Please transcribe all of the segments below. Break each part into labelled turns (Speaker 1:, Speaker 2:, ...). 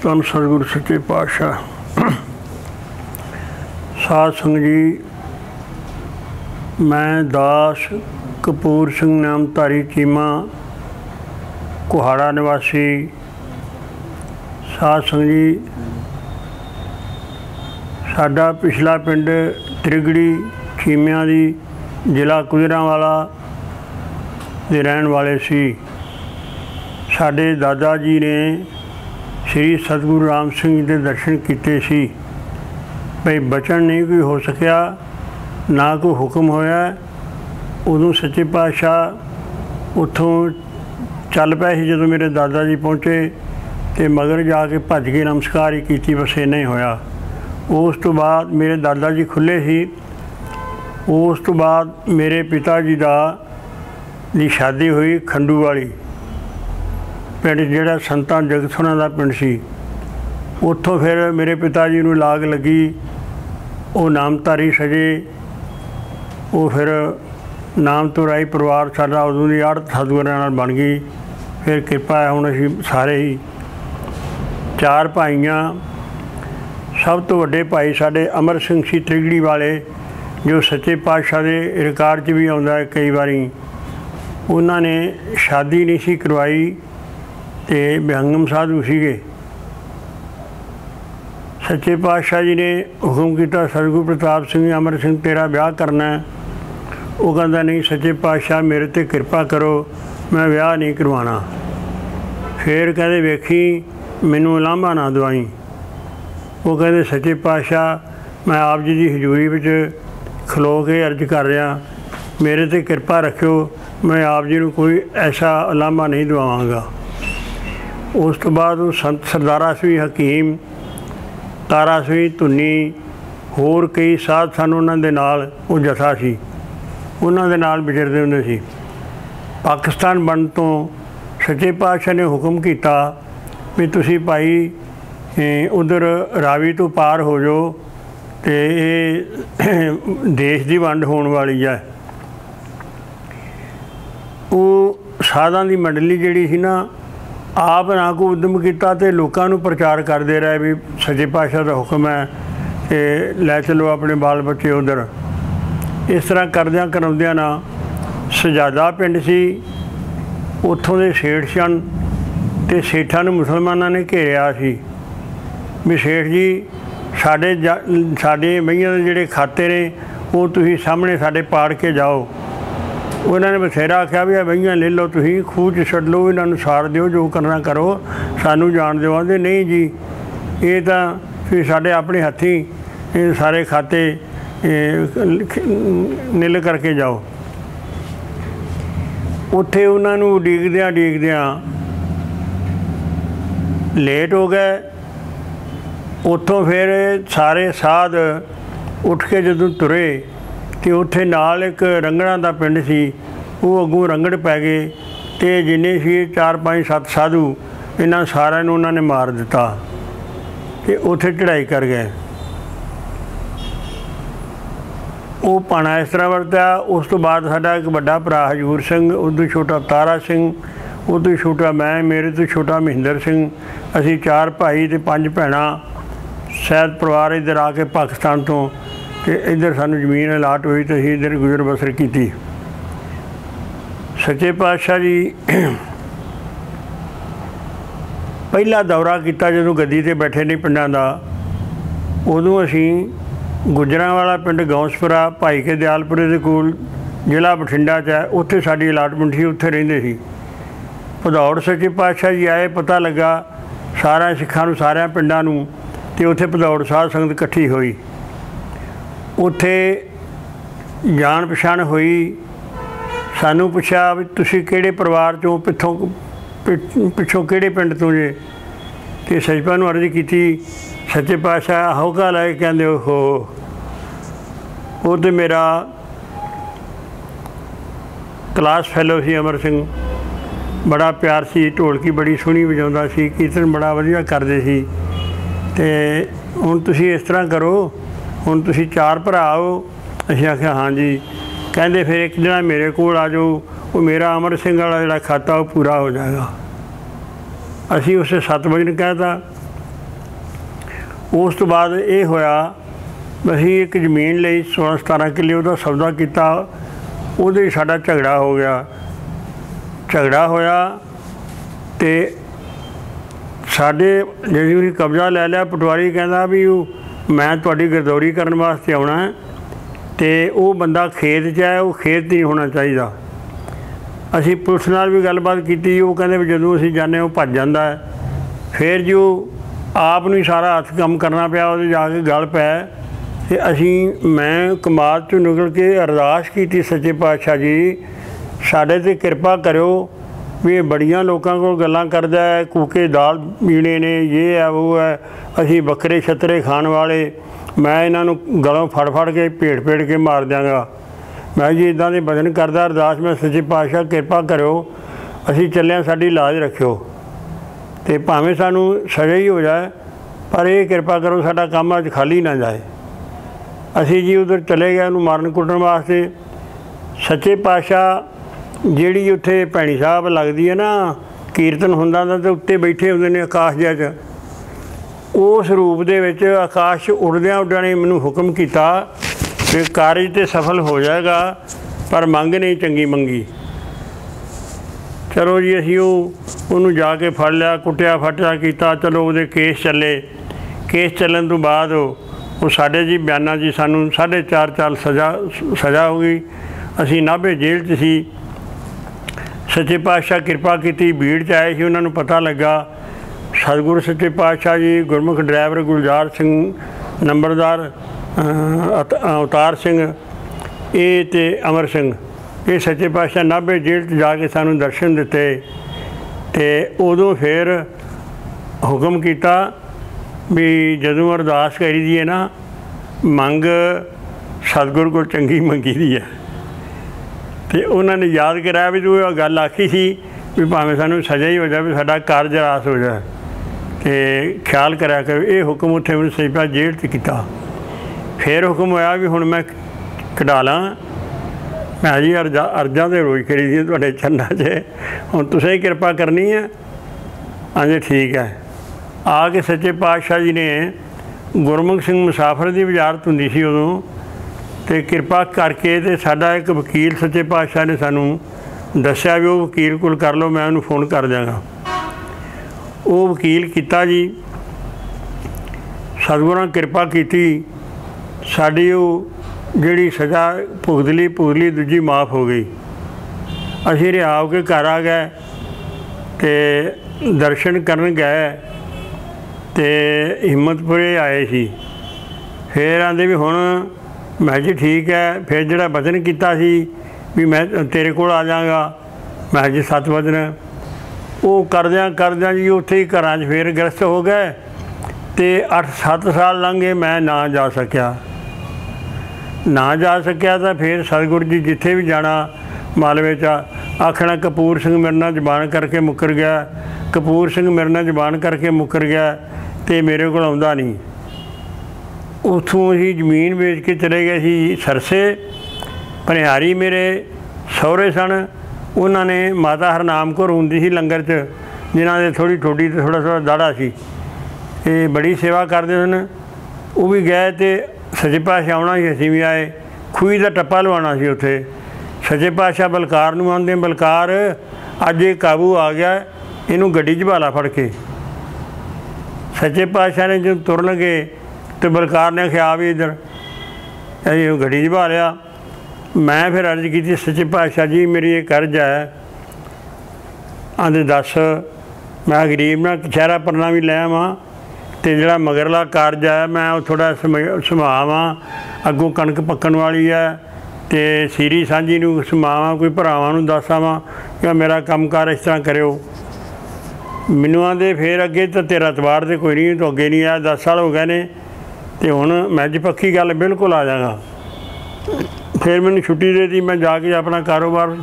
Speaker 1: ਧੰਨ ਸਤਿਗੁਰੂ ਸੱਚੇ ਪਾਤਸ਼ਾਹ। ਸਾਧ ਸੰਗਤ ਜੀ, मैं दास कपूर सिंह नामधारी चीमा कुहाड़ा निवासी। साध संगत जी, साडा पिछला पिंड त्रिगड़ी चीमिया दी जिला गुजरांवाला दे रहन वाले सी। साडे दादा जी ने श्री सतगुरु राम सिंह जी दे दर्शन कीते सी। भाई बचन नहीं कोई हो सकिया, ना कोई हुक्म होया। उदों सच्चे पातशाह उत्थों चल पे सी। जदों मेरे दादा जी पहुँचे तो मगर जाके भज के नमस्कार ही की, बस इन्ना ही होया। उस तो बाद मेरे दादा जी खुले सी। उस तो बाद मेरे पिता जी दी शादी हुई खंडू वाली पिंड, जिहड़ा संतां जगत होना दा पिंड सी। उत्थों फिर मेरे पिता जी नूं लाग लगी, वो नामधारी सजे। वो फिर नाम तो राही परिवार साडा उदों दी आड़त सतगुरां नाल बन गई। फिर किरपा है, हुण असीं सारे ही चार भाईयां। सब तो वड्डे भाई साडे अमर सिंह सी त्रिगड़ी वाले, जो सच्चे पातशाह दे रिकार्ड च भी आउंदा है कई वारी। उन्हां ने शादी नहीं सी करवाई ते बेहंगम साधु सीगे। सच्चे पातशाह जी ने हुक्म किया, सतगुरु प्रताप सिंह अमर सिंह तेरा ब्याह करना है। वो कहता नहीं सच्चे पातशाह मेरे ते कृपा करो, मैं ब्याह नहीं करवाना। फिर कहते वेखी मैनू लांभा ना दवाई। वो कहते सच्चे पातशाह मैं आप जी की हजूरी में खलो के अर्ज कर रहा, मेरे ते कृपा रखियो, मैं आप जी को कोई ऐसा लांभा नहीं दवावांगा। उस तो बाद वो संत सरदारा सी, हकीम तारा सी, धुनी, होर कई साध सन। उन्हां दे नाल वो जथा सी, उन्हां दे नाल विचरदे हुंदे सी। पाकिस्तान बन तो सच्चे पातशाह ने हुक्म किया भी तुसीं भाई उधर रावी तो पार हो जाओ, तो ये देश की वंड होने वाली है। वो साधां दी मंडली जिहड़ी सी ना, आप ना को उद्यम किया तो लोगों को प्रचार करते रहे भी सच्चे पातशाह का हुक्म है कि लै चलो अपने बाल बच्चे उधर। इस तरह करदियां कराउंदियां ना सजादा पिंड सी, उत्थों दे सेठ सन ते सेठां नूं मुसलमानां ने घेरिया सी भी सेठ जी साडे मईयां दे जिहड़े खाते ने वो तुसीं सामने साडे पाड़ के जाओ। उन्होंने बथेरा आख्या भी बईयां ले लो, तुसीं खूह च छड्ड लो, इन्हों साड़ दिओ, जो करना करो, सानू जान दिओ। आंदे नहीं जी, ये तो फिर साडे अपने हत्थीं सारे खाते निल करके जाओ। उत्थे उन्होंने उडीकदियां लेट हो गए। उत्थों फिर सारे साध उठ के जदों तुरे तो उत्थे नाल एक रंगड़ा का पिंड सी, वो अगों रंगड़ पै गए। तो जिन्ने सी 4 5 7 साधु, इन्हां सारिਆਂ ਨੂੰ उन्होंने मार दिता ते उत्थे चढ़ाई कर गए। वो पाना इस तरह वरत्या। उस तो बाद साडा एक बड़ा भरा हजूर सिंह, उदों छोटा तारा सिंह, उदों छोटा मैं, मेरे तो छोटा महेंद्र सिंह। असी 4 भाई ते 5 भैणां सैयद परिवार इधर आके पाकिस्तान तो इधर सानू जमीन अलाट हुई तो असीं इधर गुजर बसर की। सच्चे पातशाह जी पहला दौरा किया जदों गद्दी ते बैठे नहीं पिंडां दा, उदों असीं गुजरांवाला पिंड गौंसपुरा भाई के दयालपुरे दे कोल जिला बठिंडा च है, उत्थे साडी अलाटमेंट सी, उत्थे रहिंदे सी। भदौड़ सच्चे पातशाह जी आए, पता लगा सारा सिखां नूं, सारियां पिंडां नूं, ते उत्थे भदौड़ साध संगत इकट्ठी हुई। उत्थे जान पछाण हुई। सानू पुछया भी तुसीं किहड़े परिवार चों, पिछों किहड़े पिंड तो जे। ते सचपा नूं अर्ज़ कीती, सच्चे पातशाह हौका लै के कहंदे ओहो वो तो मेरा क्लास फैलो सी अमर सिंह, बड़ा प्यार सी, ढोलकी बड़ी सोहनी वजाउंदा सी, कीर्तन बड़ा वधिया करदे सी। ते हुण तुसीं इस तरह करो, हुण तुसीं 4 भरा हो। असीं आख्या हाँ जी। कहते फिर एक जना मेरे को आ जाओ, वो मेरा अमर सिंह वाला जिहड़ा खाता वो पूरा हो जाएगा। असीं उसे 7 वजन कहता, उस तो बाद ये होया असीं एक जमीन ਲਈ 16-17 किले ਉਹਦਾ सौदा किया, ਉਹਦੇ साडा झगड़ा हो गया। झगड़ा होया तो साडे जिहड़ी उसी कब्जा ले लिया, पटवारी कहता भी मैं तुहाडी गिरदौरी करन वास्ते आउणा है तो वो बंदा खेत च है, वो खेत नहीं होना चाहिए। असीं पुलिस नाल भी गलबात की, वो कहते भी जदों असीं जाने वो भज जांदा है। फिर जो आप नूं सारा हथ काम करना पिया, वो जाके गल पै ते असीं मैं कमाद चों निकल के अरदास की सच्चे पातशाह जी साडे ते किरपा करो भी बड़ियां लोकां कोल गल्लां करदा है, कूके दाल पीने ने, ये है वो है, असीं बकरे छतरे खाण वाले, मैं इन्हां नूं गलों फड़ फड़ के भेड़ के मार दियांगा। मैं जी इदां दे बचन करदा अरदास, मैं सच्चे पातशाह किरपा करो, असीं चलिया, साडी लाज रखियो ते भावें सानूं सज़ा ही हो जाए, पर यह किरपा करो साडा काम अज खाली ना जाए। असीं जी उधर चले गए उन्हूं मारन कुट्टण वास्ते। सच्चे पातशाह जिहड़ी उत्थे भैणी साहब लगदी है ना, कीर्तन हुंदा ते उत्ते बैठे हुंदे ने आकाश जिहा च, उस रूप दे विच आकाश उड़दियां उड्डियां ने मैनूं हुक्म कीता कि कारज तो सफल हो जाएगा, पर मंग नहीं चंगी मंगी। चलो जी असीं उन्होंने जाके फड़ लिया, कुटिया फटिया किया, चलो वो केस चले। केस चलन तो बाद वो साढ़े जी बयाना जी सानू 4.5 साल सज़ा हो गई। असी नाभे जेल च सी। सच्चे पातशाह किरपा की, भीड़ च आए थे, उन्होंने पता लगा सतगुरु सच्चे पातशाह जी गुरमुख ड्राइवर गुलजार सिंह नंबरदार अवतार सिंह ये ते अमर सिंह, ये सच्चे पातशाह नाभे जेल च जाके सानू दर्शन दिते। तो उदों फिर हुक्म किया भी जदों अरदास करी दी है ना, मंग सतगुर को चंगी मंगी दी है। तो उन्होंने याद कराया भी तू गल आखी सी भी भावें सानू सज़ा ही हो जाए, भी साडा कारज रास हो जाए, तो ख्याल कराया करो। ये हुक्म उत्थे मैं सही पास जेल च किया। फिर हुक्म होया भी हुण मैं कढा ला। मैं जी अर्जां तो रोज़ करी दी तुहाडे चरनां च, हुण तुसीं ही किरपा करनी है। हाँ जी ठीक है। आके सच्चे पातशाह जी ने गुरमुख सिंह मुसाफिर की वजारत हुंदी सी उदों, तो किरपा करके तो साडा एक वकील सच्चे पातशाह ने सानू दस्या भी वो वकील कोल कर लो, मैं उन्होंने फोन कर देंगा। वो वकील किया जी, सतगुरां किरपा की, साडी वो जिहड़ी सज़ा भुगतली दूजी माफ़ हो गई। असीं रिहा हो के घर आ गए, तो दर्शन करन गए, तो हिम्मतपुरे आए सी। फिर आंदे भी हुण मैं जी ठीक है। फिर जिहड़ा वचन किया सी भी मैं तेरे कोल आ जाऊँगा, मैं जी 7 वचन वो करद्या जी उत्थे ही घरां च फिर ग्रस्त हो गए। तो 8-7 साल लंघ गए, मैं ना जा सकिया। तो फिर सतगुरु जी जिथे भी जाना मालवे आखना कपूर सिंह मेरे नाल जबान करके मुकर गया, कपूर सिंह मेरे नाल जबान करके मुकर गया, तो मेरे को आउंदा नहीं। उत्थों ही जमीन बेच के चले गए सी सरसे। भनिहारी मेरे सहुरे सन, उन्होंने माता हरनाम कौर हुंदी सी लंगर च, जिन्हां दे थोड़ी ठोडी ते थोड़ा दाड़ा सी, ये बड़ी सेवा करते सन। वो भी गए तो सच्चे पातशाह आउणा सी, असीं भी आए। खूही का टप्पा लवाना सी उत्थे। सच्चे पातशाह बलकार नूं आंदे, बलकार अज ये काबू आ गया, इनू गड्डी च भाला फड़ के। सच्चे पातशाह ने जो तुरन लगे तो बलकार ने आख्या भी इधर, अं गड्डी च भा लिया। मैं फिर अर्ज की सच्चे पातशाह जी मेरी ये कर्ज है। आंदे दस। मैं गरीब ना शहरा परना भी लै आवां, तो जोड़ा मगरला कारज है मैं थोड़ा संभावां, अगों कणक पक्कण वाली है, तो सीरी सांझी नूं संभावां, कोई भरावां नूं दस आवां कि मेरा काम कार इस तरह करो। मैनू आंदे फिर अगे तो तेरा एतवार तो कोई नहीं, तो अगे नहीं आया, 10 साल हो गए ने, तो हुण मैं जी पक्की गल बिल्कुल आ जागा। फिर मैंने छुट्टी दे दी, मैं जाके अपना कारोबार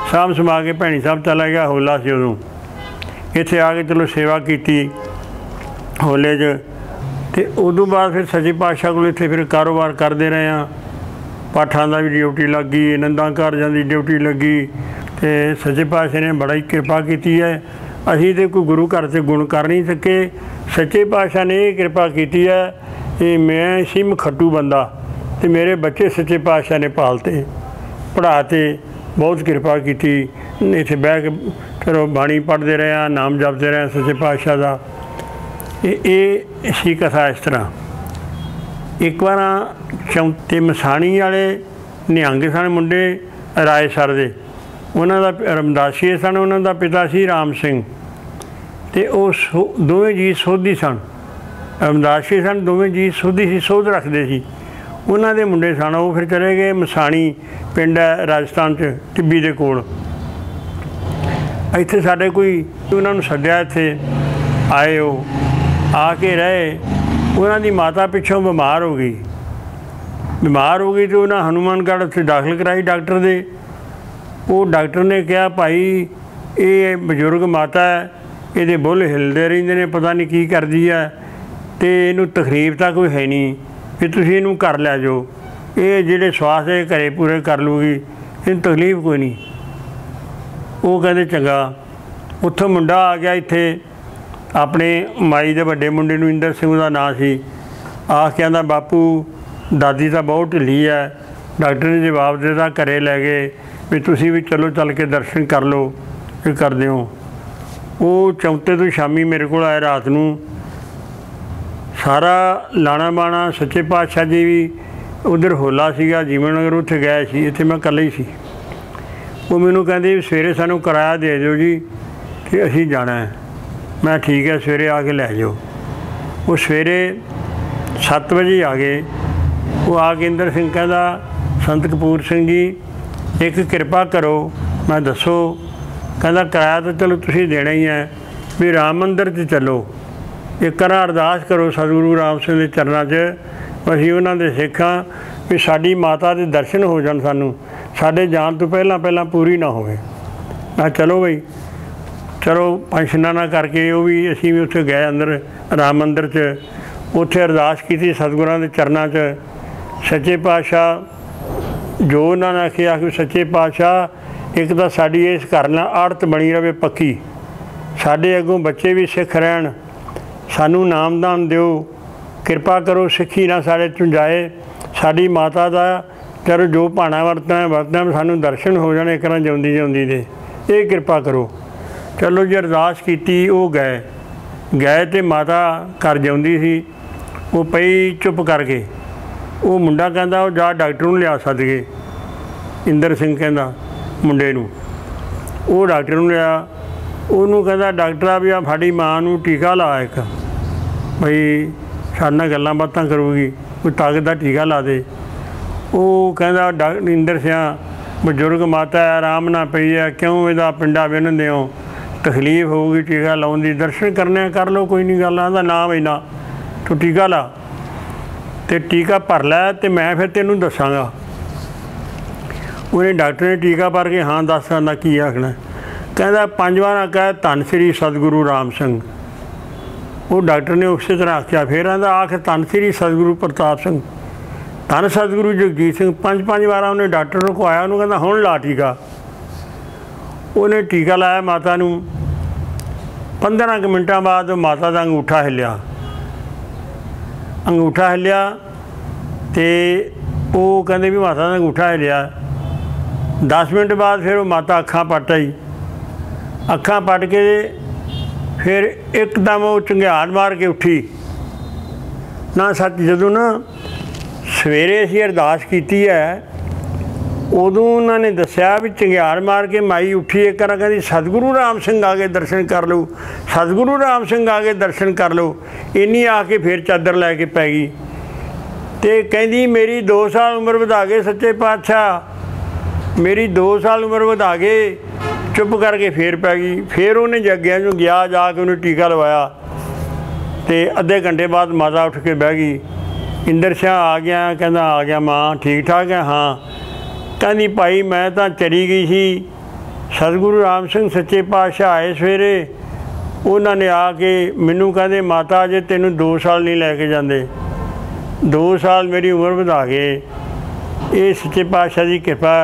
Speaker 1: साम संभा के भैणी साहब चला गया। होला से उदों इत्थे आके चलो सेवा की होले च। तो उदों बाद फिर सच्चे पातशाह को इत्थे फिर कारोबार करते रहे हैं। पाठां दा भी ड्यूटी लग गई, नंदा कारजां की ड्यूटी लगी। तो सच्चे पातशाह ने बड़ा ही किरपा की है। असीं तो कोई गुरु घर से गुण कर नहीं सके। सच्चे पातशाह ने ये कृपा की है कि मैं सी मखट्टू बंदा तो मेरे बच्चे सच्चे पातशाह ने पालते पढ़ाते, बहुत कृपा की। इत्थे बह के चलो बाणी पढ़ते रहे, नाम जपते रहे सच्चे पातशाह का। ये सी कथा इस तरह। एक बार चौंते मसाणी वाले निहंग सन मुंडे रायसर दे, उन्हों का रमदासीए सन, उन्हों का पिता सी राम सिंह, तो दोवें जी सोधी सन। रमदासीए सन, दोवें जी सोधी सी, सोध रखते सी। उन्हों के मुंडे सन, वो फिर चले गए मसाणी पिंड है राजस्थान च, टिब्बी के कोल। इत्थे साडे कोई उन्होंने सद्या, इत्थे आए, वो आके रहे। उन्हों की माता पिछों बीमार हो गई, तो उन्हें हनुमानगढ़ उत्थे दाखिल कराई डॉक्टर दे। वो डॉक्टर ने कहा भाई ये बजुर्ग माता है, ये बुल हिलते रहते हैं, पता नहीं की करती है, तो इनू तकलीफ तो कोई है नहीं, फिर तुसीं इनू घर लै जाओ, ये जिहड़े स्वास है घरे पूरे कर लूगी, इन तकलीफ कोई नहीं। वो कहते चंगा। उत्थों मुंडा आ गया इत्थे, अपने माई दे वड्डे मुंडे नूं इंदर सिंह का नाम सी, आख कहंदा बापू दादी तो बहुत ढिली है। डॉक्टर ने जवाब दिता, घरे लै गए भी तुसीं भी चलो चल के दर्शन कर लो, ये कर दिओ। वो चौंते तो शामी मेरे को आए रात नूं, सारा लाणा बाणा सच्चे पातशाह जी भी उधर होला सीगा, जीवन नगर उत्थे गए सी, इत्थे मैं कल्ला ही सी। वो मैनू कहंदे सवेरे सानू किराया दे दिओ जी कि असीं जाना है। मैं ठीक है, सवेरे आके लै जाओ। वो सवेरे 7 बजे आ गए। वो आके इंदर सिंह कहंदा संत कपूर सिंह जी एक कृपा करो। मैं दसो। कहंदा किराया तो चलो तुसीं देना ही है, भी राम मंदिर च चलो, एक बार अरदास करो सतगुरु राम सिंह के चरणों च, असीं उन्हां दे सिख हां, भी साडी माता के दर्शन हो जाण, सानू साडे जाण तो पहलां पूरी ना होवे। मैं चलो बई, चलो पंशनाना करके वो भी असीं भी उत्थे गए अंदर राम मंदिर च, उत्थे अरदास की सतगुरां दे चरणों च। सच्चे पातशाह जो उन्होंने आखिया कि सच्चे पातशाह एक तो साड़ी इस घर नाल आड़त बनी रहे पक्की, साडे अगों बच्चे भी सिख रहन, सानू नामदान दिओ, कृपा करो सिक्खी ना साढ़े चों जाए, साड़ी माता का चलो जो भाना वरतना सानू दर्शन हो जाने एक बार जिउंदी जिउंदी दे, ये कृपा करो। चलो जी अरदास की, वो गए तो माता घर जिउंदी सी, वो पई चुप करके। वो मुंडा कहंदा वो जा डॉक्टर नूं लिया सदके, इंदर सिंह कहंदा मुंडे नूं। वो डॉक्टर नूं लिया, उन्होंने कहंदा डॉक्टरा भी आ साडी मां नूं टीका ला, एक बई साडे नाल गल्लां बातां करूगी, कोई ताकत दा टीका ला दे। वो कहंदा इंदर सिंह बजुर्ग माता है, आराम ना पई है, क्यों इहदा पिंडा विन दिओ, तकलीफ होगी टीका लाउण दी, दर्शन करने कर लो, कोई नहीं गल। आंदा नाम इन्ना तू टीका ला, तो टीका भर लै तो मैं फिर तेनू दसांगा। उन्हें डॉक्टर ने टीका भर के हाँ दस आंदा की आखना। कहता 5 बार कह धन श्री सतगुरु राम सिंह। वो डॉक्टर ने उस तरह आख्या, फिर आंदा आख धन श्री सतगुरु प्रताप सिंह, धन सतगुरु जगजीत सिंह। 5 बार उन्हें डॉक्टर को आया, उन्होंने कहता हुण ला टीका। उन्हें टीका लाया माता नूं। 15 मिनटां बाद माता का अंगूठा हिलिया, तो वो कहते भी माता का अंगूठा हिलिया। 10 मिनट बाद फिर वो माता अखां पट आई, अखां पट के फिर एकदम वो चंगियाड़ मार के उठी ना। सच जदों ना सवेरे असीं अरदास की है, उदों उन्होंने दस्या भी चंगियाड़ मार के माई उठी, एक बार कहती सतगुरु राम सिंह आ गए दर्शन कर लो, सतगुरु राम सिंह आ गए दर्शन कर लो। इन्नी आके फिर चादर लैके पै गई, तो कहती मेरी 2 साल उम्र वधा गए सच्चे पातशाह, मेरी 2 साल उम्र वधा गए। चुप करके फिर पै गई। फिर उन्हें जग्गियां चों गया, जाके उन्हें टीका लवाया, तो अद्धे घंटे बाद माता उठ के बह गई। इंदर सिंह आ गया, कहता आ गया माँ ठीक ठाक है? हाँ। कहती भाई मैं तो चली गई सी, सतगुरु राम सिंह सच्चे पातशाह आए सवेरे, उन्होंने आके मैनू कहते माता जे तेनू 2 साल नहीं लैके जाते, 2 साल मेरी उम्र वधा गए। ये सच्चे पातशाह की कृपा।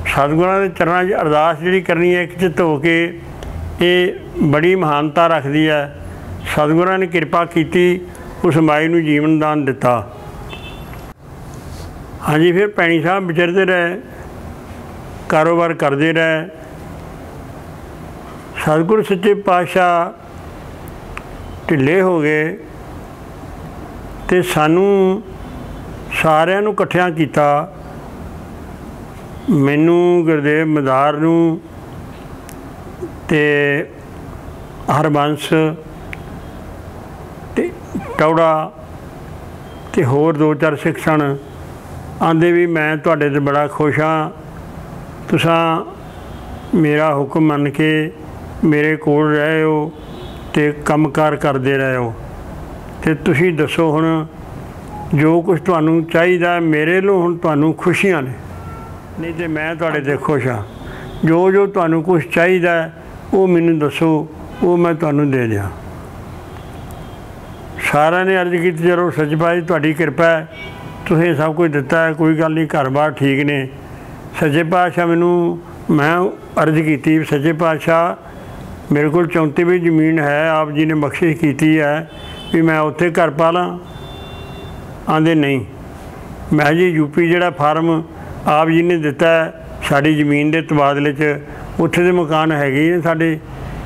Speaker 1: सतगुरां दे चरणां 'च अरदास जिहड़ी करनी है, एक चित्त हो के ਇਹ ਬੜੀ ਮਹਾਨਤਾ ਰੱਖਦੀ ਹੈ। ਸਤਿਗੁਰਾਂ ਨੇ ਕਿਰਪਾ ਕੀਤੀ, ਉਸ ਮਾਈ ਨੂੰ ਜੀਵਨ ਦਾਨ ਦਿੱਤਾ। ਹਾਂਜੀ, ਫਿਰ ਭੈਣੀ ਸਾਹਿਬ ਵਿਚਰਦੇ ਰਹੇ, ਕਾਰੋਬਾਰ ਕਰਦੇ ਰਹੇ। ਸਤਿਗੁਰ ਸੱਚੇ ਪਾਤਸ਼ਾਹ ਢਿੱਲੇ ਹੋ ਗਏ ਅਤੇ ਸਾਨੂੰ ਸਾਰਿਆਂ ਨੂੰ ਇਕੱਠਿਆਂ ਕੀਤਾ। ਮੈਨੂੰ, ਗੁਰਦੇਵ ਮਦਾਰ ਨੂੰ ਅਤੇ ਹਰਬੰਸ ਅਤੇ ਟੌੜਾ ਅਤੇ ਹੋਰ 2-4 ਸਿੱਖ ਸਨ। ਆਂਦੇ ਵੀ ਮੈਂ ਤੁਹਾਡੇ 'ਤੇ ਬੜਾ ਖੁਸ਼ ਹਾਂ, ਤੁਸਾਂ ਮੇਰਾ ਹੁਕਮ ਮੰਨ ਕੇ ਮੇਰੇ ਕੋਲ ਰਹੇ ਹੋ ਅਤੇ ਕੰਮਕਾਰ ਕਰਦੇ ਰਹੇ ਹੋ। ਅਤੇ ਤੁਸੀਂ ਦੱਸੋ ਹੁਣ ਜੋ ਕੁਛ ਤੁਹਾਨੂੰ ਚਾਹੀਦਾ, ਮੇਰੇ ਵੱਲੋਂ ਹੁਣ ਤੁਹਾਨੂੰ ਖੁਸ਼ੀਆਂ ਨੇ, ਨਹੀਂ ਤਾਂ ਮੈਂ ਤੁਹਾਡੇ 'ਤੇ ਖੁਸ਼ ਹਾਂ। ਜੋ ਜੋ ਤੁਹਾਨੂੰ ਕੁਛ ਚਾਹੀਦਾ ਉਹ ਮੈਨੂੰ ਦੱਸੋ, ਉਹ ਮੈਂ ਤੁਹਾਨੂੰ ਦੇ ਦਿਆਂ। ਸਾਰਿਆਂ ਨੇ ਅਰਜ਼ ਕੀਤੀ, ਚਲੋ ਸੱਚ ਪਾਤਸ਼ਾਹ ਤੁਹਾਡੀ ਕਿਰਪਾ ਹੈ, ਤੁਸੀਂ ਸਭ ਕੁਝ ਦਿੱਤਾ ਹੈ, ਕੋਈ ਗੱਲ ਨਹੀਂ, ਘਰ-ਬਾਰ ਠੀਕ ਨੇ। ਸੱਚੇ ਪਾਤਸ਼ਾਹ ਮੈਂ ਅਰਜ਼ ਕੀਤੀ, ਸੱਚੇ ਪਾਤਸ਼ਾਹ ਮੇਰੇ ਕੋਲ 34 ਜ਼ਮੀਨ ਹੈ, ਆਪ ਜੀ ਨੇ ਬਖਸ਼ਿਸ਼ ਕੀਤੀ ਹੈ ਵੀ ਮੈਂ ਉੱਥੇ ਘਰ ਪਾ ਲਾਂ। ਆਂਦੇ ਨਹੀਂ। ਮੈਂ ਜੀ ਯੂਪੀ ਜਿਹੜਾ ਫਾਰਮ ਆਪ ਜੀ ਨੇ ਦਿੱਤਾ ਸਾਡੀ ਜ਼ਮੀਨ ਦੇ ਤਬਾਦਲੇ 'ਚ, ਉੱਥੇ ਦੇ ਮਕਾਨ ਹੈਗੇ ਨੇ ਸਾਡੇ,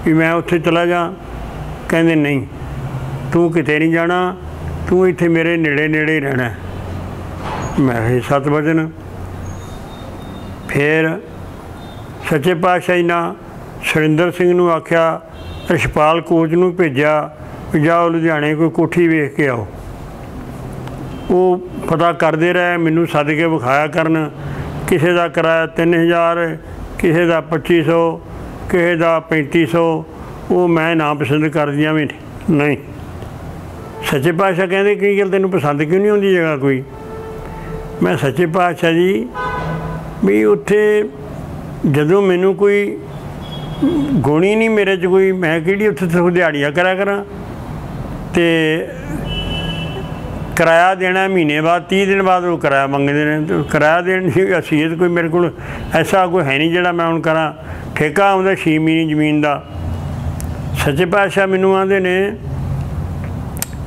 Speaker 1: ਵੀ ਮੈਂ ਉੱਥੇ ਚਲਾ ਜਾ। ਕਹਿੰਦੇ ਨਹੀਂ, ਤੂੰ ਕਿਤੇ ਨਹੀਂ ਜਾਣਾ, ਤੂੰ ਇੱਥੇ ਮੇਰੇ ਨੇੜੇ ਨੇੜੇ ਹੀ ਰਹਿਣਾ। ਮੈਂ ਕਿਹਾ 7 ਵਚਨ। ਫਿਰ ਸੱਚੇ ਪਾਤਸ਼ਾਹ ਜੀ ਨੇ ਸੁਰਿੰਦਰ ਸਿੰਘ ਨੂੰ ਆਖਿਆ, ਰਛਪਾਲ ਕੋਚ ਨੂੰ ਭੇਜਿਆ ਵੀ ਜਾਓ ਲੁਧਿਆਣੇ ਕੋਈ ਕੋਠੀ ਵੇਖ ਕੇ ਆਓ। ਉਹ ਪਤਾ ਕਰਦੇ ਰਹੇ, ਮੈਨੂੰ ਸੱਦ ਕੇ ਵਿਖਾਇਆ ਕਰਨ। ਕਿਸੇ ਦਾ ਕਿਰਾਇਆ 3000, ਕਿਸੇ ਦਾ 2500, ਕਿਸੇ ਦਾ 3500। ਉਹ ਮੈਂ ਨਾ ਪਸੰਦ ਕਰਦੀਆਂ ਵੀ ਨਹੀਂ। ਸੱਚੇ ਪਾਤਸ਼ਾਹ ਕਹਿੰਦੇ ਕੀ ਗੱਲ ਤੈਨੂੰ ਪਸੰਦ ਕਿਉਂ ਨਹੀਂ ਆਉਂਦੀ ਜਗ੍ਹਾ ਕੋਈ? ਮੈਂ ਸੱਚੇ ਪਾਤਸ਼ਾਹ ਜੀ ਵੀ ਉੱਥੇ ਜਦੋਂ ਮੈਨੂੰ ਕੋਈ ਗੁਣ ਹੀ ਨਹੀਂ ਮੇਰੇ 'ਚ ਕੋਈ, ਮੈਂ ਕਿਹੜੀ ਉੱਥੇ ਦਿਹਾੜੀਆਂ ਕਰਿਆ ਕਰਾਂ ਅਤੇ ਕਿਰਾਇਆ ਦੇਣਾ ਮਹੀਨੇ ਬਾਅਦ, 30 ਦਿਨ ਬਾਅਦ ਉਹ ਕਿਰਾਇਆ ਮੰਗਦੇ ਨੇ। ਅਤੇ ਕਿਰਾਇਆ ਦੇਣ ਦੀ ਅਸੀਅਤ ਕੋਈ ਮੇਰੇ ਕੋਲ ਐਸਾ ਕੋਈ ਹੈ ਨਹੀਂ ਜਿਹੜਾ ਮੈਂ ਹੁਣ ਕਰਾਂ। ਠੇਕਾ ਆਉਂਦਾ 6 ਮਹੀਨੇ ਜ਼ਮੀਨ ਦਾ। ਸੱਚੇ ਪਾਤਸ਼ਾਹ ਮੈਨੂੰ ਆਂਦੇ ਨੇ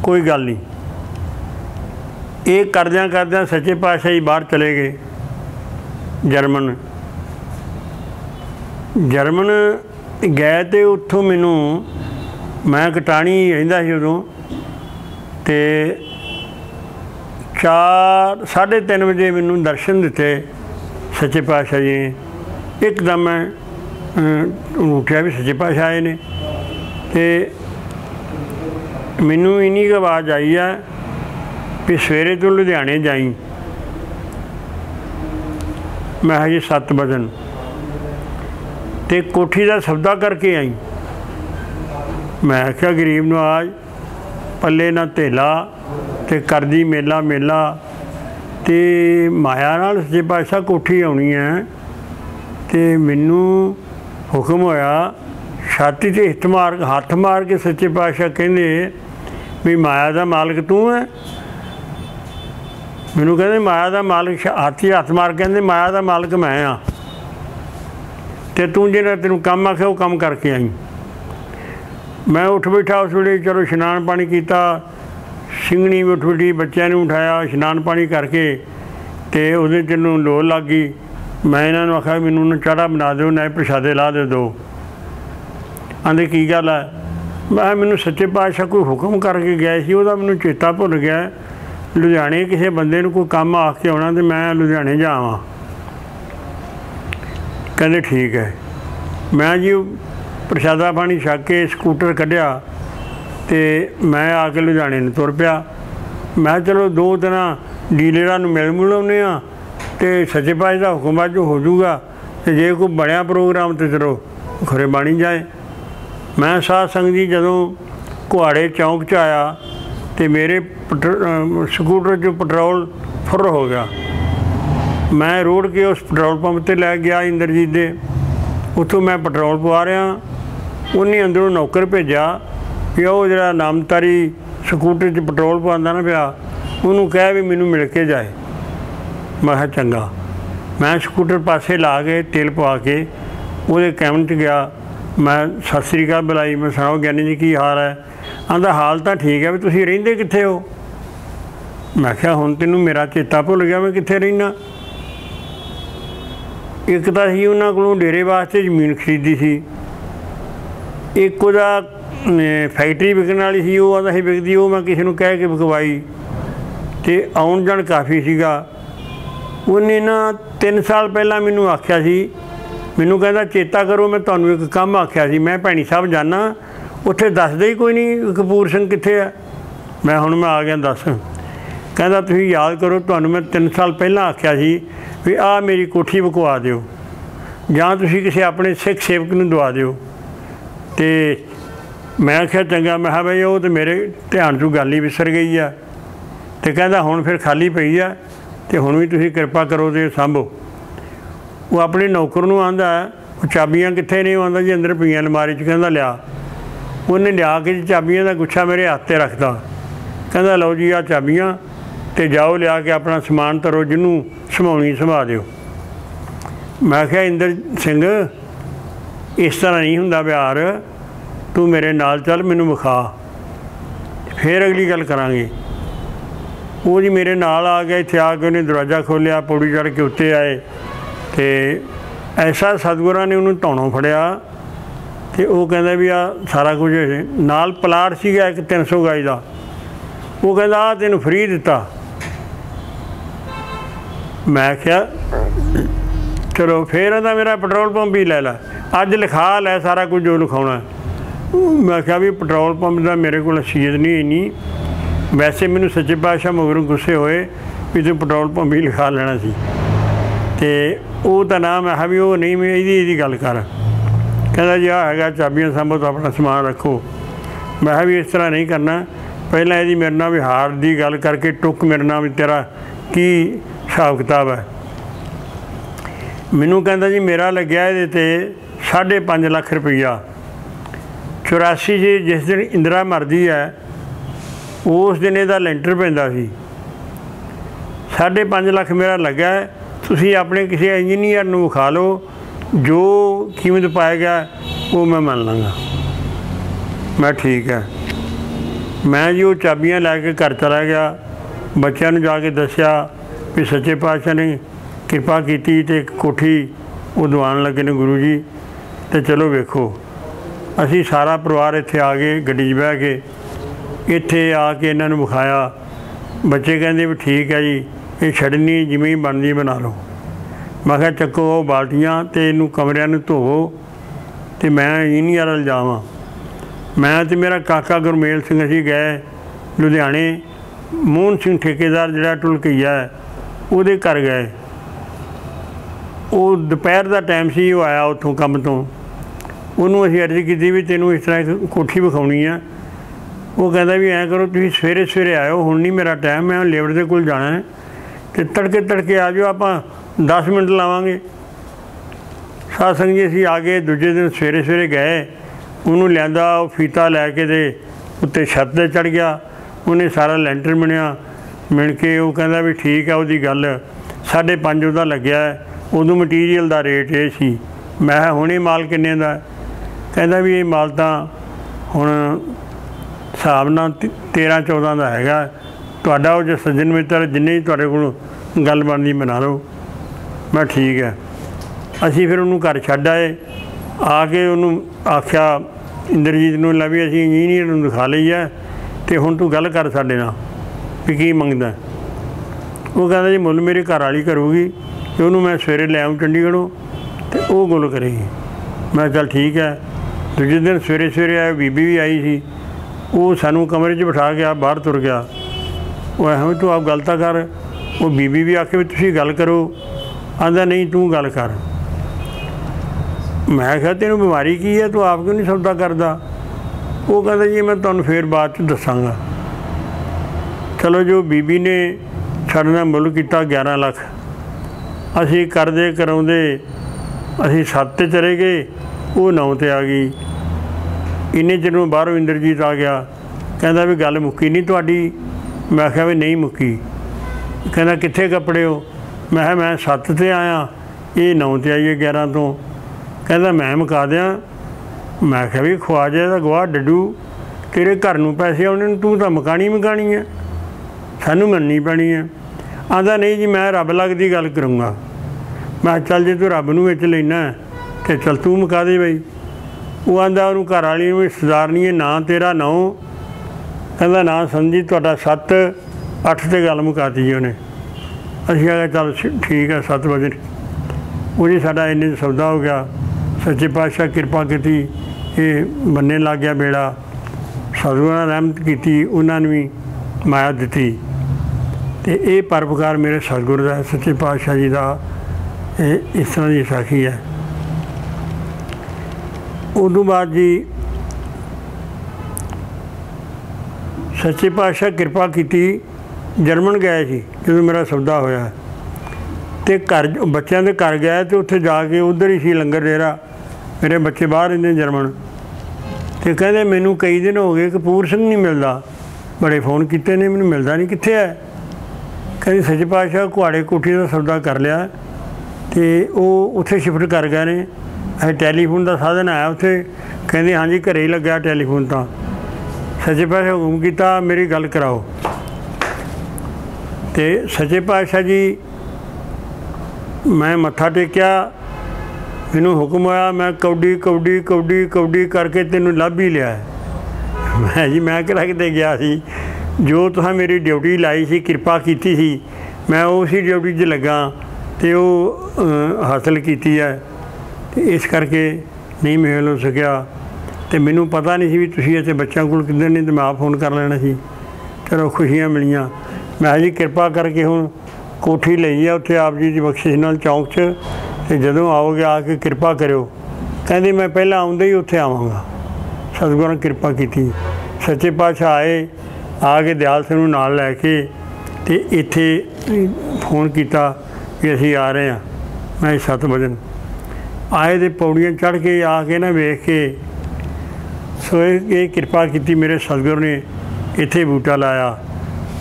Speaker 1: ਕੋਈ ਗੱਲ ਨਹੀਂ। ਇਹ ਕਰਦਿਆਂ ਕਰਦਿਆਂ ਸੱਚੇ ਪਾਤਸ਼ਾਹ ਜੀ ਬਾਹਰ ਚਲੇ ਗਏ ਜਰਮਨ ਗਏ ਅਤੇ ਉੱਥੋਂ ਮੈਨੂੰ, ਮੈਂ ਕਟਾਣੀ ਰਹਿੰਦਾ ਸੀ ਉਦੋਂ, ਅਤੇ 4-3:30 ਵਜੇ ਮੈਨੂੰ ਦਰਸ਼ਨ ਦਿੱਤੇ ਸੱਚੇ ਪਾਤਸ਼ਾਹ ਜੀ ਨੇ। ਇੱਕਦਮ ਮੈਂ ਉੱਠਿਆ ਵੀ ਸੱਚੇ ਪਾਤਸ਼ਾਹ ਆਏ ਨੇ, ਅਤੇ ਮੈਨੂੰ ਇੰਨੀ ਕੁ ਆਵਾਜ਼ ਆਈ ਹੈ ਵੀ ਸਵੇਰੇ ਤੋਂ ਲੁਧਿਆਣੇ ਜਾਈ। ਮੈਂ ਕਿਹਾ ਜੀ 7 ਵਜਨ, ਅਤੇ ਕੋਠੀ ਦਾ ਸੌਦਾ ਕਰਕੇ ਆਈ। ਮੈਂ ਆਖਿਆ ਗਰੀਬ ਨਵਾਜ਼, ਪੱਲੇ ਨਾ ਧੇਲਾ ਅਤੇ ਕਰਦੀ ਮੇਲਾ ਅਤੇ ਮਾਇਆ ਨਾਲ ਸੱਚੇ ਪਾਤਸ਼ਾਹ ਕੋਠੀ ਆਉਣੀ ਹੈ। ਅਤੇ ਮੈਨੂੰ ਹੁਕਮ ਹੋਇਆ, ਛਾਤੀ 'ਤੇ ਹੱਥ ਮਾਰ ਕੇ ਸੱਚੇ ਪਾਤਸ਼ਾਹ ਕਹਿੰਦੇ ਵੀ ਮਾਇਆ ਦਾ ਮਾਲਕ ਤੂੰ ਹੈ? ਮੈਨੂੰ ਕਹਿੰਦੇ ਮਾਇਆ ਦਾ ਮਾਲਕ, ਹੱਥ ਮਾਰ ਕਹਿੰਦੇ ਮਾਇਆ ਦਾ ਮਾਲਕ ਮੈਂ ਹਾਂ, ਅਤੇ ਤੂੰ ਜਿਹੜਾ ਤੈਨੂੰ ਕੰਮ ਆਖਿਆ ਉਹ ਕੰਮ ਕਰਕੇ ਆਈ। ਮੈਂ ਉੱਠ ਬੈਠਾ ਉਸ ਵੇਲੇ, ਚਲੋ ਇਸ਼ਨਾਨ ਪਾਣੀ ਕੀਤਾ, ਸਿੰਘਣੀ ਵੀ ਉੱਠ ਬੈਠੀ, ਬੱਚਿਆਂ ਨੂੰ ਉਠਾਇਆ, ਇਸ਼ਨਾਨ ਪਾਣੀ ਕਰਕੇ, ਅਤੇ ਉਹਦੇ 'ਚ ਨੂੰ ਲੋਅ ਲੱਗ ਗਈ। ਮੈਂ ਇਹਨਾਂ ਨੂੰ ਆਖਿਆ ਮੈਨੂੰ ਨਾ ਚਾੜਾ ਬਣਾ ਦਿਓ, ਨਾ ਪ੍ਰਸ਼ਾਦੇ ਲਾ ਦੇ ਦਿਓ। ਆਂਦੇ ਕੀ ਗੱਲ ਹੈ? ਮੈਂ ਮੈਨੂੰ ਸੱਚੇ ਪਾਤਸ਼ਾਹ ਕੋਈ ਹੁਕਮ ਕਰਕੇ ਗਿਆ ਸੀ, ਉਹਦਾ ਮੈਨੂੰ ਚੇਤਾ ਭੁੱਲ ਗਿਆ। ਲੁਧਿਆਣੇ ਕਿਸੇ ਬੰਦੇ ਨੂੰ ਕੋਈ ਕੰਮ ਆਖ ਕੇ ਆਉਣਾ, ਅਤੇ ਮੈਂ ਲੁਧਿਆਣੇ ਜਾਵਾਂ। ਕਹਿੰਦੇ ਠੀਕ ਹੈ। ਮੈਂ ਜੀ ਪ੍ਰਸ਼ਾਦਾ ਪਾਣੀ ਛਕ ਕੇ ਸਕੂਟਰ ਕੱਢਿਆ ਅਤੇ ਮੈਂ ਆ ਕੇ ਲੁਧਿਆਣੇ ਨੂੰ ਤੁਰ ਪਿਆ। ਮੈਂ ਚਲੋ 2 ਦਿਨਾਂ ਡੀਲਰਾਂ ਨੂੰ ਮਿਲ ਆਉਂਦੇ ਹਾਂ, ਅਤੇ ਸੱਚੇ ਪਾਤਸ਼ਾਹ ਦਾ ਹੁਕਮ ਅੱਜ ਹੋ ਜੂਗਾ, ਅਤੇ ਜੇ ਕੋਈ ਬਣਿਆ ਪ੍ਰੋਗਰਾਮ ਤਾਂ ਚਲੋ ਖਰੇ ਬਣੀ ਜਾਏ। ਮੈਂ ਸਾਧ ਸੰਗਤ ਜੀ ਜਦੋਂ ਕੁਹਾੜੇ ਚੌਂਕ 'ਚ ਆਇਆ ਅਤੇ ਮੇਰੇ ਸਕੂਟਰ 'ਚ ਪੈਟਰੋਲ ਫੁਰ ਹੋ ਗਿਆ। ਮੈਂ ਰੋੜ ਕੇ ਉਸ ਪੈਟਰੋਲ ਪੰਪ 'ਤੇ ਲੈ ਗਿਆ ਇੰਦਰਜੀਤ ਦੇ, ਉੱਥੋਂ ਮੈਂ ਪੈਟਰੋਲ ਪਵਾ ਰਿਹਾ। ਉਹਨੇ ਅੰਦਰੋਂ ਨੌਕਰ ਭੇਜਿਆ ਵੀ ਉਹ ਜਿਹੜਾ ਨਾਮਤਾਰੀ ਸਕੂਟਰ 'ਚ ਪੈਟਰੋਲ ਪਵਾਉਂਦਾ ਨਾ ਪਿਆ, ਉਹਨੂੰ ਕਹਿ ਵੀ ਮੈਨੂੰ ਮਿਲ ਕੇ ਜਾਏ। ਮੈਂ ਕਿਹਾ ਚੰਗਾ। ਮੈਂ ਸਕੂਟਰ ਪਾਸੇ ਲਾ ਕੇ ਤੇਲ ਪਵਾ ਕੇ ਉਹਦੇ ਕੈਬਨ 'ਚ ਗਿਆ, मैं सत श्री अकाल बुलाई, मैं सुनाओ ज्ञानी जी की हाल है। आंदा हाल तो ठीक है, भी तुसीं रहिंदे कित्थे हो? मैं क्या हुण तैनूं मेरा चेता भुल गया मैं कित्थे रहिना। एक तो असीं उन्हां कोलों डेरे वास्ते जमीन खरीदी सी, एक उहदा फैक्ट्री विकण वाली सी, वो आंदा सी विकदी, वो मैं किसी नूं कह के विकवाई, ते आउण जाण काफ़ी सीगा। उन्हें ना 3 साल पहलां मैनूं आखिया सी, मैनूं कहंदा चेता करो मैं तुहानूं एक काम आखिया सी, मैं भैणी साहब जाना उत्थे दसदे ही कोई नहीं कपूर सिंह कित्थे है। मैं हुण मैं आ गया दस। कहंदा तुसीं याद करो तुहानूं मैं 3 साल पहलां आखिया सी भी आ मेरी कोठी विकवा दिओ जां तुसीं किसी अपने सिख सेवक नूं दवा दिओ। ते मैं आखिया चंगा, मैं बई वो तो मेरे ध्यान चों गल ही विसर गई है। तो कहंदा हुण फिर खाली पई है, तो हुण भी तुसीं कृपा करो तो सांभो। वो अपने नौकर नूं आंदा वो चाबियां कित्थे ने? आंदा जी अंदर पईआं अलमारी च। कहंदा लिया। उन्हें लिया के चाबियां का गुच्छा मेरे हाथ ते रखता। कहंदा लो जी आ चाबियां, ते जाओ लिया के अपना समान धरो, जिन्हों संभालनी संभाल दिओ। मैं आखिया इंदर सिंह इस तरह नहीं हुंदा व्यवहार, तू मेरे नाल चल मैनूं विखा, फिर अगली गल करांगे। वो जी मेरे नाल आ गया, इत्थे आके उन्हें दरवाज़ा खोलिया, पौड़ी चढ़ के उत्ते आए, तो ऐसा सतगुरां ने उन्होंने धौणों फड़िया, तो वो कहंदा भी आ सारा कुछ नाल प्लाट सीगा एक 300 गज का। वो कहंदा आ तैनूं फ्री दिता। मैं क्या चलो फिर आंदा मेरा पेट्रोल पंप भी लै ला, अज लिखा लै सारा कुछ जो लिखाउणा। मैं क्या भी पेट्रोल पंप का मेरे को हैसीयत नहीं इन्नी, वैसे मैनूं सच्चे पातशाह मगरों गुस्से होए भी तूं पेट्रोल पंप ही लिखा लेना सी। ते वो तो ना मैं भी वो नहीं, मैं इहदी गल कर। कहंदा जी आ हैगा चाबियां सांभो तो अपना समान रखो। मैं भी इस तरह नहीं करना, पहलां इहदी मेरे नाल विहार की गल करके टुक मेरे नाल भी तेरा की हिसाब किताब है। मैनूं कहंदा जी मेरा लग्या इहदे ते 5.5 लाख रुपया। 84 जी जिस दिन इंदिरा मरदी है उस दिन इहदा लेंटर पैंदा सी। 5.5 लाख मेरा लग्या है, तुसीं अपने किसी इंजीनियर नूं विखा लो, जो कीमत पाएगा वो मैं मान लाँगा। मैं ठीक है। मैं जी वो चाबियां लैके घर चला गया, बच्चों नूं जाके दस्या भी सच्चे पातशाह ने कृपा की ते एक कोठी वो दवान लगे ने गुरु जी, तो चलो वेखो। असी सारा परिवार इत्थे आ गए, गड्डी 'च बह के इत्थे आके इन्हां नूं विखाया। बच्चे कहंदे भी ठीक है जी, ये छड़नी जिवें बनदी बना लो। मैं कहा चक्को वो बाल्टियां तो इनू कमरियां नूं धोवो, तो मैं इंजीनियर वल जावां। मैं तो मेरा काका गुरमेल सिंह असीं गए लुधियाने, मोहन सिंह ठेकेदार जिहड़ा ढुलकईया है उहदे घर गए। वो दोपहर का टाइम सी, वो आया उत्थों काम तो, उन्होंने असीं अर्ज़ी की भी तैनूं इस तरह एक कोठी विखाउणी है। वो कहता भी ऐं करो तुसीं सवेरे सवेरे आयो, हुण नहीं मेरा टाइम, मैं लेबर दे कोल जाना है, तो तड़के तड़के आ जाओ, आपां 10 मिनट लावांगे। सत्संग जी असीं आ गए, दूजे दिन सवेरे सवेरे गए, उन्होंने लियांदा, वो फीता लैके ते उत्ते छत ते चढ़ गया। उन्हें सारा लैंटर मिणिया, मिल के वो कहंदा भी ठीक है, उसदी गल 5.5 उहदा लग्या है, उदों मटीरीअल का रेट ये सी। मैं हुणे माल किन्ने दा? कहंदा भी ये माल तां हुण हिसाब नाल 13-14 का हैगा, तुहाडा वो जो सज्जन मित्र जिन्ने तुहाडे कोल गल बनदी बना लो। मैं ठीक है। असीं फिर उन्होंने घर छड्ड आए, आके उन्होंने आख्या इंद्रजीत नूं लै भी असीं इंजीनियर नूं दिखा लई है, तो हुण तूं गल कर साडे नाल भी की मंगदा। वो कहंदा जी मुੱਲ मेरी घर वाली करूगी, तो उन्होंने मैं सवेरे लै आऊँ चंडीगढ़ों, तो वो गुल करेगी। मैं चल ठीक है। दूजे दिन सवेरे सवेरे आए, बीबी भी आई सी, वो सानू कमरे 'च बिठा के आप बाहर तुर गया। वो ऐ तू आप गल तां कर। वो बीबी भी आखे भी तुसीं गल करो, आंदा नहीं तू गल कर। मैं कहा तेनों बीमारी की है, तू आप क्यों नहीं सौदा करदा? वो कहता जी मैं तुहानूं फिर बाद च दसांगा। चलो जो बीबी ने साडे नाल मुੱਲ कीता 11 लाख, असीं करदे कराउंदे असीं 7 ते चले गए, वो 9 ते आ गई। इन्ने चिर नूं बाहरों इंद्रजीत आ गया, कहंदा भी गल मुक्की नहीं तुहाडी। मैं आख्या भी नहीं मुक्की। कहंदा कित्थे कपड़े हो? मैं 7 ते आया, ये 9 ते आई है 11 तो। कहंदा मैं मुका दियाँ, मैं क्या भी ख्वाजा का गवाह डड्डू तेरे घर नूं पैसे आने तू तो मकानी है, सानू मननी पैनी है। आंदा नहीं जी मैं रब लगदी गल करूँगा। मैं चल जे तू रब नूं विच लैना तो चल तू मुका दे बई। वो आंदा उन्होंने घर वाली भी सरदारनी है ना तेरा नौ, कहता ना समझी तुहाडा 7-8 ते गल मुकाती जी उन्हें। असीं आखिया चल ठीक है 7 बजे वो जी साडा इन्ने सौदा हो गया। सच्चे पातशाह कृपा की, ये बनने लग गया बेड़ा। सतगुरां ने रहमत की, उन्होंने भी माया दी। तो ये परोपकार मेरे सतगुरु का सच्चे पातशाह जी का इस तरह की साखी है। उदों बाद जी सच्चे पातशाह कृपा की, जर्मन गए सी जो मेरा सौदा होया, तो घर बच्चों के घर गया तो उत्थे जाके उधर ही सी लंगर डेरा। मेरे बच्चे बाहर रहंदे जर्मन, तो कहते मैनू कई दिन हो गए कपूर सिंह नहीं मिलता, बड़े फोन किए ने, मैनू मिलता नहीं, कित्थे है? कहते सच्चे पातशाह कुहाड़े कोठी का सौदा कर लिया, तो वो उत्थे शिफ्ट कर गए ने। अं टैलीफोन का साधन आया उत्थे, कहते हाँ जी घरे ही लग्या टैलीफोन। तो सच्चे पातशाह हुक्म किया मेरी गल कराओ। तो सच्चे पातशाह जी मैं मत्था टेकिया, मैनू हुक्म होया मैं कौडी कौडी कौडी कौडी करके तेनू लभ ही लिया। मैं जी मैं किहड़ा किते गया सी, जो तुहां मेरी ड्यूटी लाई सी कृपा की सी, मैं उसी ड्यूटी 'च लगा तो वो हासिल की है। तो इस करके नहीं मेल हो सकिया। तो मैनू पता नहीं सी भी तुसीं इत्थे बच्चों कोल किधर नहीं, तो मैं आप फोन कर लेना सी। चलो खुशियां मिलियां। मैं जी कृपा करके हुण कोठी लई है उत्थे आप जी की बख्शिश नाल चौंक 'च, तो जदों आओगे आके कृपा करो। कहते मैं पहला आउंदे ही उत्थे आवांगा। सतगुरां ने कृपा की, सच्चे पातशाह आए, आके दयाल सिंह नूं नाल लैके ते इत्थे फोन किया कि असीं आ रहे हैं। मैं 7 बजे आए तो पौड़ियाँ चढ़ के आके ना वेख के, सो ये कृपा की मेरे सतगुर ने इत्थे बूटा लाया।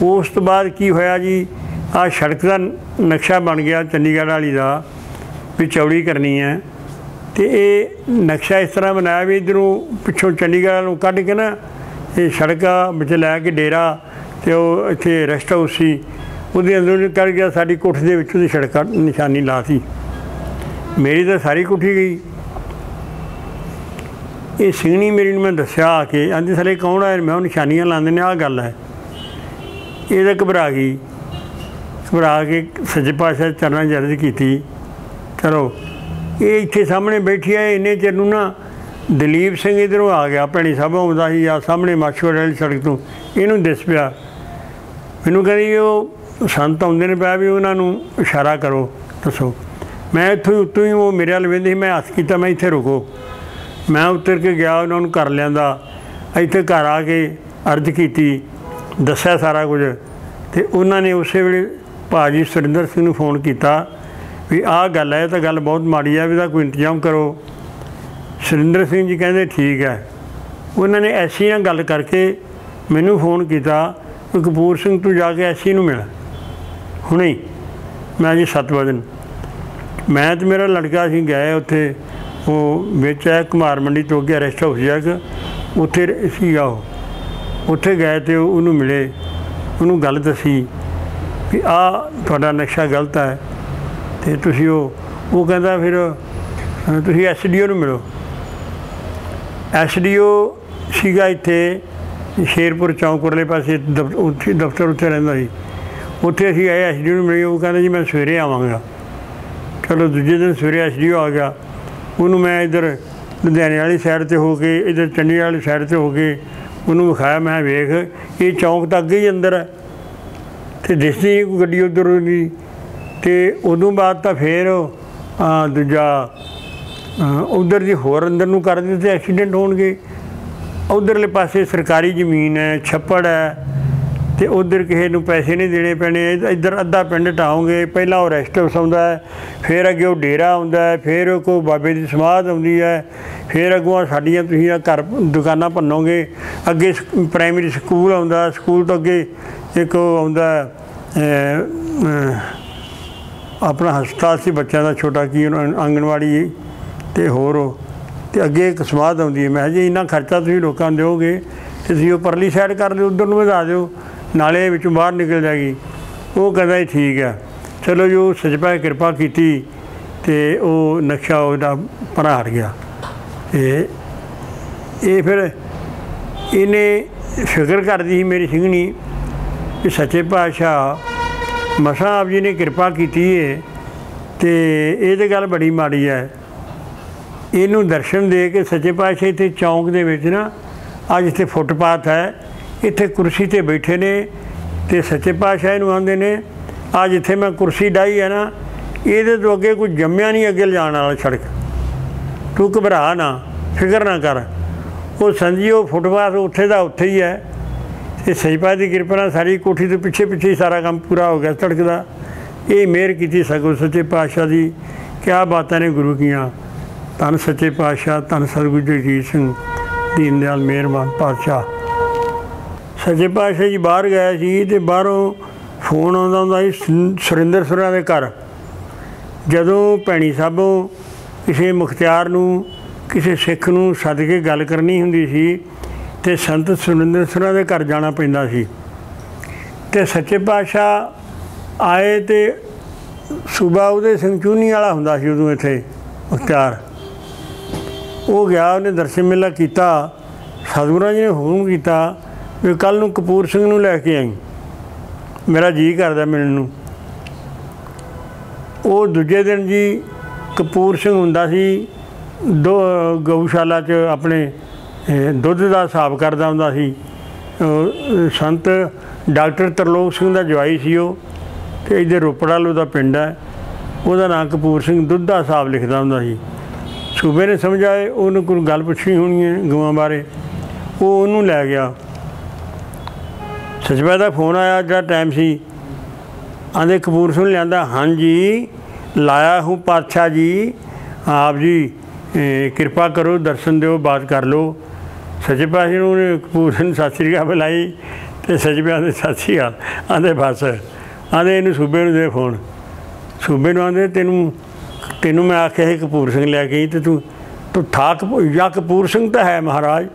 Speaker 1: उस तो बाद की होया जी, आ सड़क का नक्शा बन गया चंडीगढ़ वाली का भी चौड़ी करनी है। तो ये नक्शा इस तरह बनाया भी इधरों पिछों चंडीगढ़ वालों कढ़ के ना ये सड़क बिच लैके डेरा, तो इत्थे रेस्ट हाउस सी, उसके अंदरों कढ़ गया साड़ी कोठी दे विच उहदी सड़क निशानी ला सी। मेरी तो सारी कोठी गई। ये सिंघनी मेरी मैं दसिया आके, आंदी साले कौन है? मैं निशानियां लांदे ने, आ गल है। ये तो घबरा गई, घबरा के सच्चे पातशाह चरणा जर्ज की। चलो ये इत्थे सामने बैठी है, इन्ने चिर नूं ना दलीप सिंह इधरों आ गया, भैणी साहब आउंदा ही आ सामने माछोड़ वाली सड़क तो, इनू दिस पिया। मैनू कहदी वो संत आउंदे ने पिया भी उन्होंने इशारा करो दसो। मैं इत्थों ही उत्तों ही वो मेरे वाल वेंदे ही, मैं हथ किया मैं इत्थे रुको। मैं उतर के गया, उन्होंने कर लिया। इत्थे घर आके अर्ज की, दस्या सारा कुछ। तो उन्होंने उस वे भाजी सुरिंदर सिंह नूं फोन किया भी आ गल है, तो गल बहुत माड़ी है, भी कोई इंतजाम करो। सुरिंदर सिंह जी कहते ठीक है। उन्होंने ऐसी ना गल करके मैनू फोन किया कि कपूर सिंह तू जाके ऐसी नूं मिल हुणे ही। मैं जी 7 बजे मैं तो मेरा लड़का असीं गए उत्थे, वो विच है कुमार मंडी तो अगे रेस्ट हाउस है, उत्थे सीगा वो। उत्थे गए तो उन्होंने मिले, उन्होंने गल दसी भी आ तुहाडा नक्शा गलत है। तो तुसीं वो कहता फिर तुसीं SDO नूं मिलो। SDO सीगा इत्थे शेरपुर चौंक वाले पासे दफ्तर उत्थे रहिंदा सी। उत्थे असीं आए SDO नूं मिले, वो कहंदा जी मैं सवेरे आवांगा। चलो दूजे दिन सवेरे SDO आ गया। उन्होंने मैं इधर लुधियाने वाली साइड ते हो के, इधर चंडीगढ़ वाली साइड ते हो के उन्होंने विखाया। मैं वेख ये चौंक तो अगे ही अंदर है, तो दिसदी नहीं कोई गड्डी उधर नहीं। तो उदों बाद तो फिर दूजा उधर जी होर अंदर नूं कर दिते, एक्सीडेंट होणगे। उधरले पासे सरकारी जमीन है, छप्पड़ है, तो उधर किसी नूं पैसे नहीं देने पैने। इधर अद्धा पिंड ढाओगे, पहला वो रेस्ट हाउस आउंदा है, फिर अगे वो डेरा आउंदा है, फिर कोई बाबे की समाध आउंदी है, फिर अगों साडियां तुसीं घर दुकानां भन्नोगे। अगे प्राइमरी स्कूल आउंदा, स्कूल तो अगे एक आउंदा अपना हस्पताल से बच्चों का छोटा की आंगनवाड़ी तो होर। तो अगे एक समाध आती है। मैं जी इन्ना खर्चा तुसीं लोकां नूं दिओगे तो तुसीं वो परली साइड कर दिओ, उधर नूं वधा दिओ, नाले विचों बाहर निकल जाएगी। वो कहता जी ठीक है। चलो जो सच्चे पातशाह किरपा की तो वो नक्शा उसदा परा हट गया। तो ये फिर इन्हें फिक्र करती थी मेरी सिंघनी कि सच्चे पातशाह मसा आप जी ने किरपा की है तो ये तो गल बड़ी माड़ी है। इनू दर्शन दे के सच्चे पातशाह इत्थे चौंक दे विच ना अज इत्थे फुटपाथ है, इत्थे कुर्सी ते बैठे ने तो सच्चे पातशाह इनू आंदे ने अज इत्थे मैं कुर्सी डाई है ना, ये तो अगे कोई जम्मिया नहीं अगे ले जाने वाला सड़क, तू घबरा ना, फिक्र ना कर। वो संजी वो फुटपाथ उत्थे दा उत्थे ही है। तो सच्चे पातशाह की किरपा नाल सारी कोठी तो पिछे पिछे ही सारा काम पूरा हो गया सड़क का। ये मेहर की सगों सच्चे पातशाह की, क्या बातें ने गुरु कियां। धन सच्चे पातशाह, धन सतगुरु जगजीत सिंह दीन दयाल मेहरबान पातशाह। सच्चे पातशाह जी बाहर गए सी तो बाहरों फोन आउंदा हुंदा सी सुरिंदर सुरा के घर। जदों भैणी साहबों किसी मुख्तियार नूं किसी सिख नूं सद के गल करनी हुंदी सी ते संत सुरिंदर सुरा के घर जाना पैंदा सी। ते सच्चे पातशाह आए तो सूबा उदय सिंह चूनी वाला हुंदा सी उदों इत्थे मुख्तियार। वो गया, उन्हें दर्शन मेला किया। सतगुरां जी ने हुक्म किया भी कल नूं कपूर सिंह नूं लैके आई, मेरा जी करदा मिलण नूं। वो दूजे दिन जी कपूर सिंह हुंदा सी गऊशाला च अपने दुध का हिसाब करदा हुंदा सी। संत डॉक्टर तरलोक सिंह का जवाई सी वो, तो इधर रोपड़ वाल उहदा पिंड है, उहदा नाम कपूर सिंह दुध का हिसाब लिखदा हुंदा सी। सूबे ने समझाए उन्होंने कोई गल पुछनी होनी है गवां बारे, वो उन्होंने लै गया। सच्चे पातशाह का फोन आया जो टाइम सी, आंदे कपूर सिंह लिया। हाँ जी लाया हूँ पातशाह जी, आप जी कृपा करो, दर्शन दो, बात कर लो। सच्चे पातशाह ने कपूर सिंह सत श्री अकाल बुलाई तो सच्चे पातशाह सत श्री अकाल आंदे बस, आंदे इनू सूबे नूं दे फोन। सूबे नूं आंदे तेनू मैं आख्या ही कपूर सिंह लैके आई तो तू था या कपूर सिंह तो है महाराज।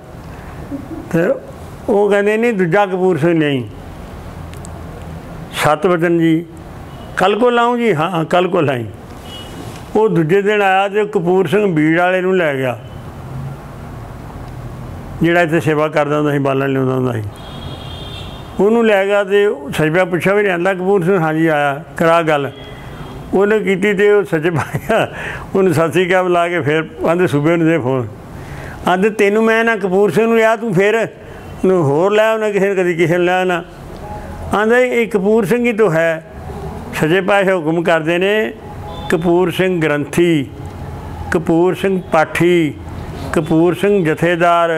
Speaker 1: तो वो कहते नहीं दूजा कपूर सिंह नहीं। 7 बजन जी कल को लाऊं जी, हाँ कल को लाई। वो दूजे दिन आया तो कपूर सिंह बीड़ वाले नूं लै गया, जिहड़ा इत्थे सेवा करदा हुंदा सी, बालन लिआउंदा हुंदा सी। उहनूं लै गया तो सजपा पुछा भी लिआंदा कपूर सिंह, हाँ जी आया, करा गल। उन्हें की तो सच्चे पातशाह उन्हें सत श्री अकाल बुला के फिर आंदे सूबे नूं दे फोन। आंदे तेनू मैं ना कपूर सिंह नूं लिया, तू फिर होर लै उन्हें किसी ने कभी किसी ने लिया ना। आंदे ये कपूर सिंह ही तो है। सच्चे पातशाह हुक्म करते ने कपूर सिंह ग्रंथी, कपूर सिंह पाठी, कपूर सिंह जथेदार।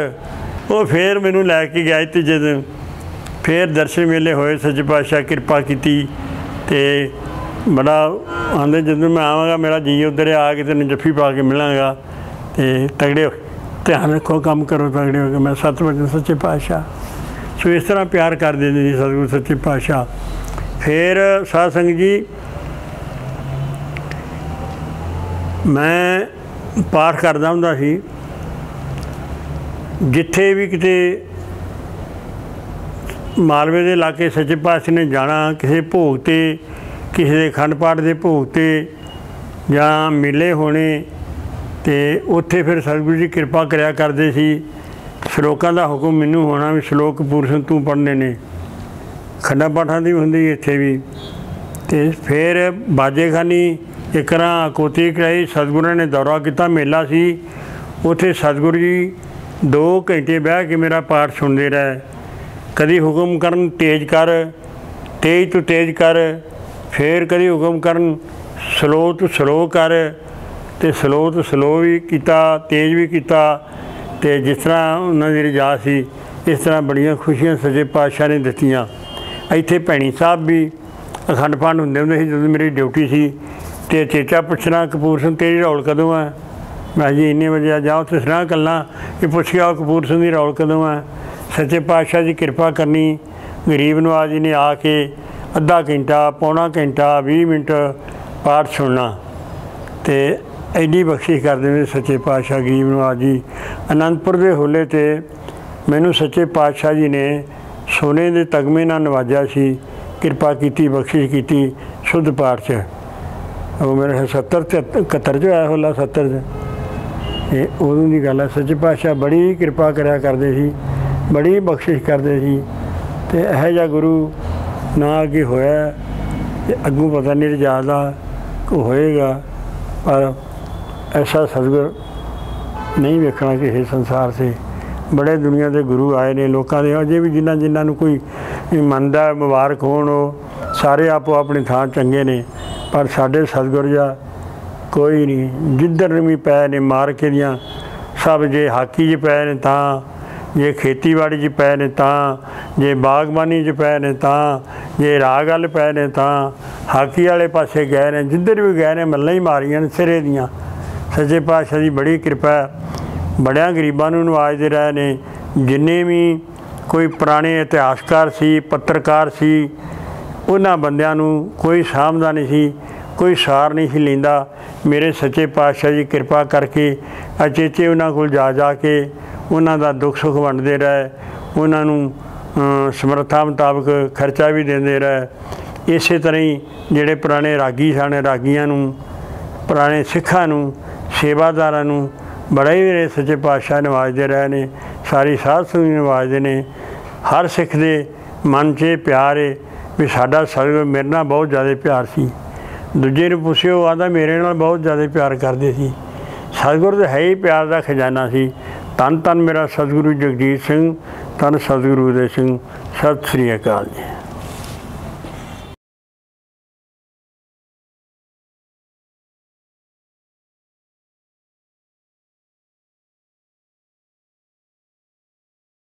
Speaker 1: वो फिर मैनू लैके गया तीजे दिन, फिर दर्शन मेले होए, सच्चे पातशाह किरपा की ते बड़ा आंदे जदों मैं आवांगा मेरा जी उधर आ के तेन जफ्फी पा के मिलांगा तो तगड़े हो, ध्यान रखो, काम करो तगड़े हो के। मैं 7 बजे सच्चे पातशाह। सो इस तरह प्यार कर देंगे जी सतगुरु सच्चे पातशाह। फिर साध संगत जी मैं पाठ करदा हुंदा सी, जिथे भी किते मालवे के इलाके सच्चे पातशाह ने जाना, किसी भोग ते, किसी के अखंड पाठ के भोग ते जां मेले होने, तो उत्थे फिर सतगुरु जी किरपा करया करदे सी। श्लोकां दा हुक्म मैनू होना भी श्लोक कपूर सिंह तू पढ़ने ने, खंडा पाठां दी हुंदी इत्थे भी। तो फिर बाजे खानी एक कोती कराई, सतगुरू ने दौरा किया, मेला सी उत्थे सतगुरू जी 2 घंटे बह के मेरा पाठ सुनते रहे। कदी हुक्म करन तेज कर, तेज तो तेज कर, फिर कदी हुक्म करन स्लो तो स्लो कर, तो स्लो तो स्लो भी किया, तेज भी किया। तो जिस तरह उन्होंने रिजा सी, इस तरह बड़ियां खुशियां सच्चे पातशाह ने दित्तियां। इत्थे भैणी साहब भी अखंड पाठ हुंदे हुंदे सी जदों मेरी ड्यूटी सी, तो चेचा पुछना कपूर सिंह तेरी रौल कदों है। मैं जी इन्ने बजे जाओ तो सलाह कल्ला ये पुछ के आओ कपूर सिंह की रौल कदों है। सच्चे पातशाह की किरपा करनी, गरीब नवाज जी ने आके अद्धा घंटा, पौना घंटा, 20 मिनट पाठ सुनना। तो ਐਡੀ ਬਖਸ਼ਿਸ਼ ਕਰਦੇ ਨੇ सच्चे पातशाह गरीब नवाज जी। आनंदपुर के होले ते मैनू सच्चे पातशाह जी ने सोने के तगमे नाल नवाजा सी, किरपा की बख्शिश की शुद्ध पाठ च। वो मेरे 70-71 च आया होला, 70 ये उदों की गल है। सच्चे पातशाह बड़ी किरपा करा करते सी, बड़ी बख्शिश करते सी। ते यह जिहा गुरु ना अगे होया ते अगों पता नहीं रजादा होएगा, पर ऐसा सतगुर नहीं वेखना किसी संसार से। बड़े दुनिया के गुरु आए ने, लोगों के अजे भी जिन्होंने कोई मनदा मुबारक होण, सारे आपो अपनी थां चंगे ने, पर साडे सतगुर जा कोई नहीं। जिधर भी पै ने मार के दियाँ सब, जे हाकी च पै ने तां, जे खेतीबाड़ी च पै ने तां, जे बागबानी च पै ने तां, जे राग वाल पै ने तां, हाकी वाले पासे गए ने, जिधर भी गए ने मल्लां ही मारियां ने सिरे दियां। सच्चे पातशाह की बड़ी कृपा, बड़िया गरीबां नूं नवाजदे रहे ने। जिन्ने भी कोई पुराने इतिहासकार सी, पत्रकार सी, उन्हां बंदियां नूं कोई सामभदा नहीं सी, कोई सार नहीं सी लैंदा। मेरे सच्चे पातशाह जी कृपा करके अचेचे उन्हां कोल जा के उन्हां दा दुख सुख वंडदे रहे, उन्हां नूं समर्था मुताबक खर्चा भी देंदे रहे। इस तरह ही जिहड़े पुराने रागी सन, रागियां नूं, पुराने सिखां नूं, सेवादारां नूं बड़ा ही मेरे सच्चे पातशाह नवाजदे रहे ने। सारी साध संगत नवाजदे ने। हर सिख दे मन च प्यार है भी साडा सतगुर मेरे नाल बहुत ज़्यादा प्यार सी। दूजे नूं पुछिओ, आंदा मेरे नाल बहुत ज़्यादा प्यार करदे सी। सतगुर तो है ही प्यार का खजाना सी। धन धन मेरा सतगुरु जगजीत सिंह, धन सतगुरु उदय सिंह। सत श्री अकाल जी।